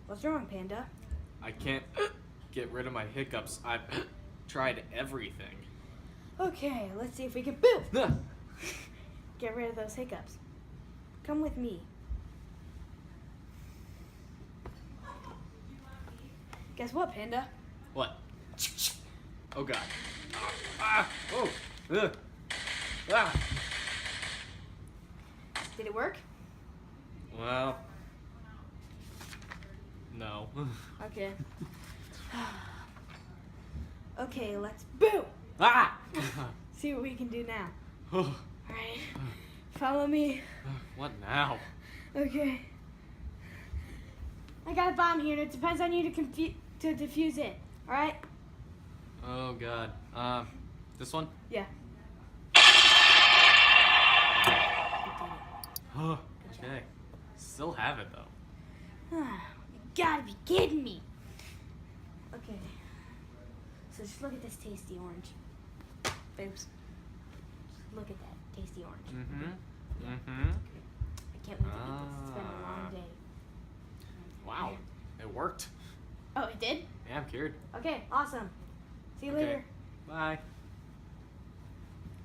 What's wrong, Panda? I can't get rid of my hiccups. I've tried everything. Okay, let's see if we can boom! Get rid of those hiccups. Come with me. Guess what, Panda? What? Oh god. Ah! Oh! Ugh. Ah! Did it work? Well, no. Okay. Okay, let's boom! Ah! See what we can do now. Oh, Alright, follow me. what now? Okay. I got a bomb here, and it depends on you to defuse it. Alright? Oh god. This one? Yeah. Oh, okay. Still have it though. You gotta be kidding me. Okay. So just look at this tasty orange. Oops. Just look at that tasty orange. Mm-hmm. Mm-hmm. I can't wait to eat this. It's been a long day. Wow. It worked. Oh, it did? Yeah, I'm cured. Okay, awesome. See you Okay. later. Bye.